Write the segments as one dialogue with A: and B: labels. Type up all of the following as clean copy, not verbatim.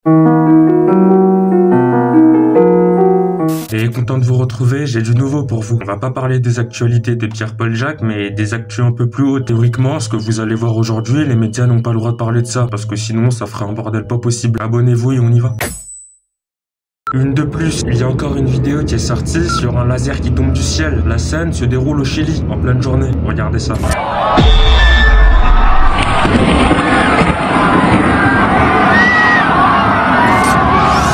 A: Et content de vous retrouver, j'ai du nouveau pour vous. On va pas parler des actualités de Pierre-Paul Jacques, mais des actus un peu plus haut. Théoriquement, ce que vous allez voir aujourd'hui, les médias n'ont pas le droit de parler de ça, parce que sinon ça ferait un bordel pas possible. Abonnez-vous et on y va. Une de plus, il y a encore une vidéo qui est sortie sur un laser qui tombe du ciel. La scène se déroule au Chili, en pleine journée. Regardez ça.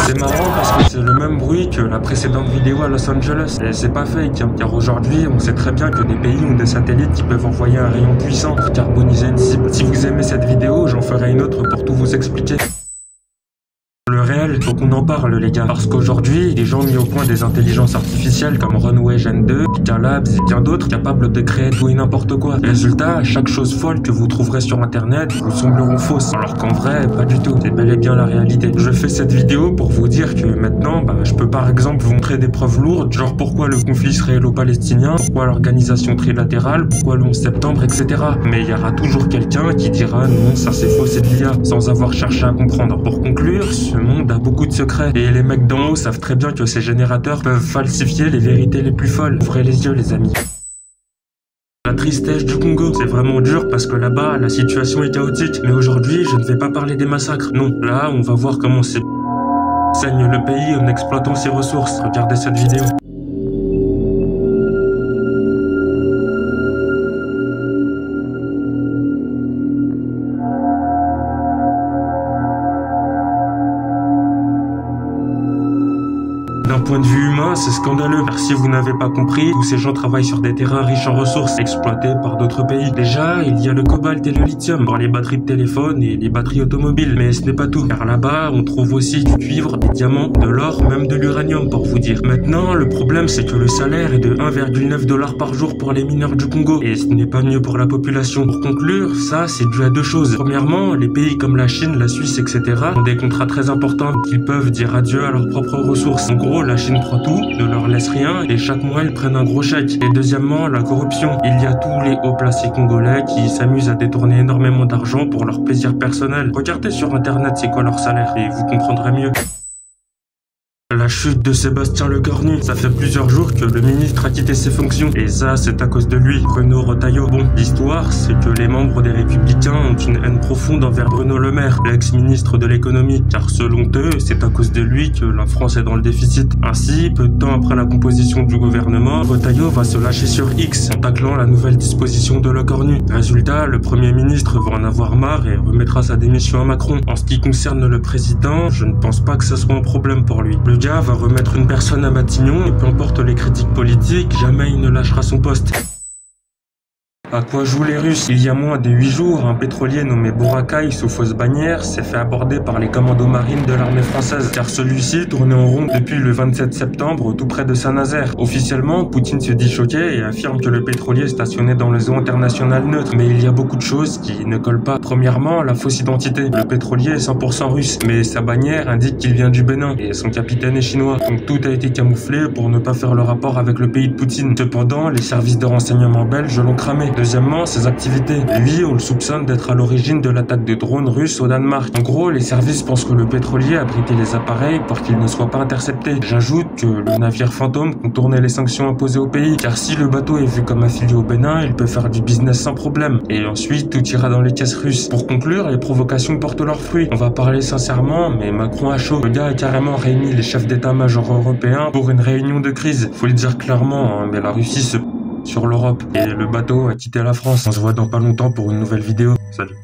A: C'est marrant parce que c'est le même bruit que la précédente vidéo à Los Angeles. Et c'est pas fake, hein, car aujourd'hui, on sait très bien que des pays ont des satellites qui peuvent envoyer un rayon puissant pour carboniser une cible. Si vous aimez cette vidéo, j'en ferai une autre pour tout vous expliquer. Le réel, faut qu'on en parle les gars, parce qu'aujourd'hui, les gens ont mis au point des intelligences artificielles comme Runway Gen 2, Pika Labs et bien d'autres capables de créer tout et n'importe quoi. Résultat, chaque chose folle que vous trouverez sur internet vous sembleront fausses, alors qu'en vrai, pas du tout, c'est bel et bien la réalité. Je fais cette vidéo pour vous dire que maintenant, je peux par exemple vous montrer des preuves lourdes, genre pourquoi le conflit israélo-palestinien, pourquoi l'organisation trilatérale, pourquoi le 11 septembre, etc. Mais il y aura toujours quelqu'un qui dira non, ça c'est faux, c'est de l'IA, sans avoir cherché à comprendre. Pour conclure, ce monde a beaucoup de secrets et les mecs d'en haut savent très bien que ces générateurs peuvent falsifier les vérités les plus folles. Ouvrez les yeux les amis. La tristesse du Congo, c'est vraiment dur parce que là-bas la situation est chaotique. Mais aujourd'hui je ne vais pas parler des massacres, non. Là on va voir comment c'est saigne le pays en exploitant ses ressources. Regardez cette vidéo. D'un point de vue humain, c'est scandaleux, car si vous n'avez pas compris, tous ces gens travaillent sur des terrains riches en ressources, exploités par d'autres pays. Déjà, il y a le cobalt et le lithium dans les batteries de téléphone et les batteries automobiles, mais ce n'est pas tout, car là-bas, on trouve aussi du cuivre, des diamants, de l'or, même de l'uranium, pour vous dire. Maintenant, le problème, c'est que le salaire est de 1,9 $ par jour pour les mineurs du Congo, et ce n'est pas mieux pour la population. Pour conclure, ça, c'est dû à deux choses. Premièrement, les pays comme la Chine, la Suisse, etc. ont des contrats très importants, qui peuvent dire adieu à leurs propres ressources. En gros, la Chine prend tout, ne leur laisse rien et chaque mois ils prennent un gros chèque. Et deuxièmement, la corruption. Il y a tous les hauts placés congolais qui s'amusent à détourner énormément d'argent pour leur plaisir personnel. Regardez sur internet c'est quoi leur salaire et vous comprendrez mieux. La chute de Sébastien Lecornu. Ça fait plusieurs jours que le ministre a quitté ses fonctions. Et ça, c'est à cause de lui, Bruno Retailleau. Bon, l'histoire, c'est que les membres des Républicains ont une haine profonde envers Bruno Le Maire, l'ex-ministre de l'économie. Car selon eux, c'est à cause de lui que la France est dans le déficit. Ainsi, peu de temps après la composition du gouvernement, Retailleau va se lâcher sur X en taclant la nouvelle disposition de Lecornu. Résultat, le Premier ministre va en avoir marre et remettra sa démission à Macron. En ce qui concerne le président, je ne pense pas que ce soit un problème pour lui. Le gars va remettre une personne à Matignon et peu importe les critiques politiques, jamais il ne lâchera son poste. À quoi jouent les Russes? Il y a moins de 8 jours, un pétrolier nommé Bourakai sous fausse bannière s'est fait aborder par les commandos marines de l'armée française, car celui-ci tournait en rond depuis le 27 septembre tout près de Saint-Nazaire. Officiellement, Poutine se dit choqué et affirme que le pétrolier stationnait dans les eaux internationales neutres, mais il y a beaucoup de choses qui ne collent pas. Premièrement, la fausse identité. Le pétrolier est 100% russe, mais sa bannière indique qu'il vient du Bénin et son capitaine est chinois. Donc tout a été camouflé pour ne pas faire le rapport avec le pays de Poutine. Cependant, les services de renseignement belges l'ont cramé. Deuxièmement, ses activités. Lui, on le soupçonne d'être à l'origine de l'attaque de drones russes au Danemark. En gros, les services pensent que le pétrolier abritait les appareils pour qu'ils ne soient pas interceptés. J'ajoute que le navire fantôme contournait les sanctions imposées au pays, car si le bateau est vu comme affilié au Bénin, il peut faire du business sans problème. Et ensuite, tout ira dans les caisses russes. Pour conclure, les provocations portent leurs fruits. On va parler sincèrement, mais Macron a chaud. Le gars a carrément réuni les chefs d'état-major européens pour une réunion de crise. Faut le dire clairement, hein, mais la Russie se sur l'Europe et le bateau a quitté la France. On se voit dans pas longtemps pour une nouvelle vidéo. Salut.